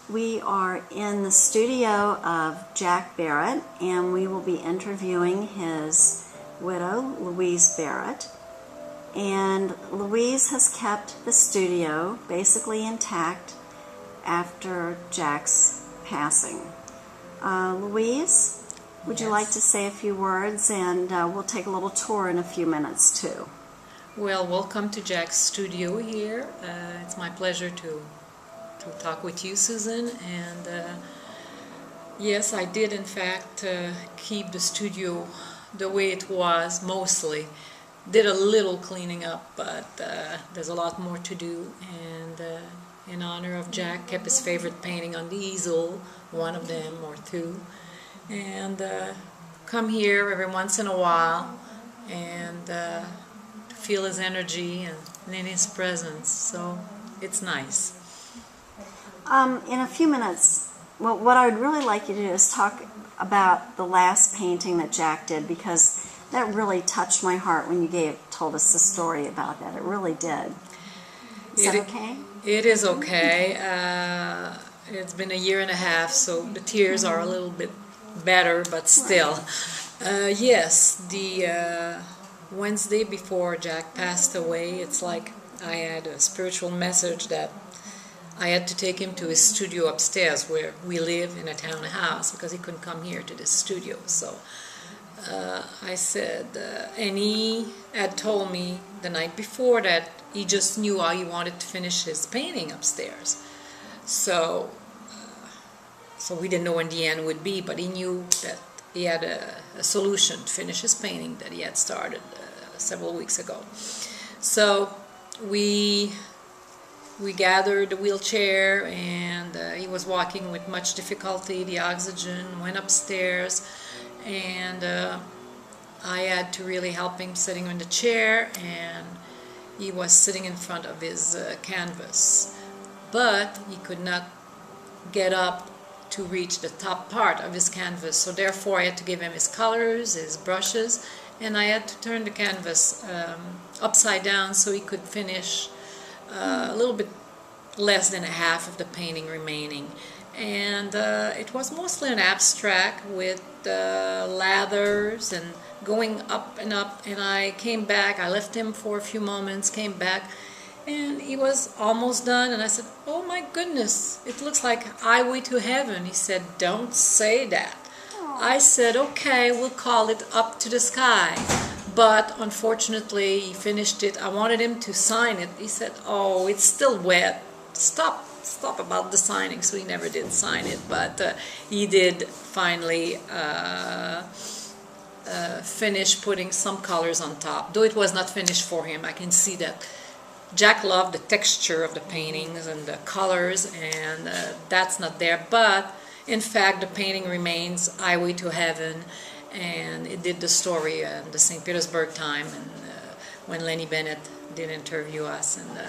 We are in the studio of Jack Barrett, and we will be interviewing his widow, Louise Barrett. And Louise has kept the studio basically intact after Jack's passing. Louise, would you like to say a few words? And we'll take a little tour in a few minutes too. Well, welcome to Jack's studio here. It's my pleasure to talk with you, Susan. And yes, I did in fact keep the studio the way it was mostly. Did a little cleaning up, but there's a lot more to do. And in honor of Jack, kept his favorite painting on the easel, one of them or two. And come here every once in a while and feel his energy and in his presence. So it's nice. In a few minutes, well, what I would really like you to do is talk about the last painting that Jack did, because that really touched my heart when you told us the story about that. It really did. Is that okay? It is okay. It's been a year and a half, so the tears are a little bit better, but still. Yes, the Wednesday before Jack passed away, it's like I had a spiritual message that I had to take him to his studio upstairs where we live in a townhouse, because he couldn't come here to this studio. So I said, and he had told me the night before that he just knew how he wanted to finish his painting upstairs. So we didn't know when the end would be, but he knew that he had a solution to finish his painting that he had started several weeks ago. So we gathered the wheelchair, and he was walking with much difficulty. The oxygen went upstairs, and I had to really help him sitting in the chair, and he was sitting in front of his canvas, but he could not get up to reach the top part of his canvas. So therefore I had to give him his colors, his brushes, and I had to turn the canvas upside down so he could finish a little bit less than half of the painting remaining. And it was mostly an abstract with lathers and going up, and I came back. I left him for a few moments, came back, and he was almost done, and I said, "Oh my goodness, it looks like Highway to Heaven." He said, "Don't say that." I said, "Okay, we'll call it Up to the Sky." But unfortunately, he finished it. I wanted him to sign it. He said, "Oh, it's still wet. Stop about the signing." So he never did sign it, but he did finally finish putting some colors on top. Though it was not finished for him, I can see that Jack loved the texture of the paintings and the colors, and that's not there. But in fact, the painting remains Highway to Heaven, and it did the story in the St. Petersburg Time, and when Lenny Bennett did interview us, and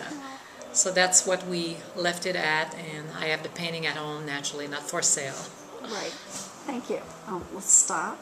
so that's what we left it at. And I have the painting at home, naturally, not for sale. Right. Thank you. Oh, let's stop.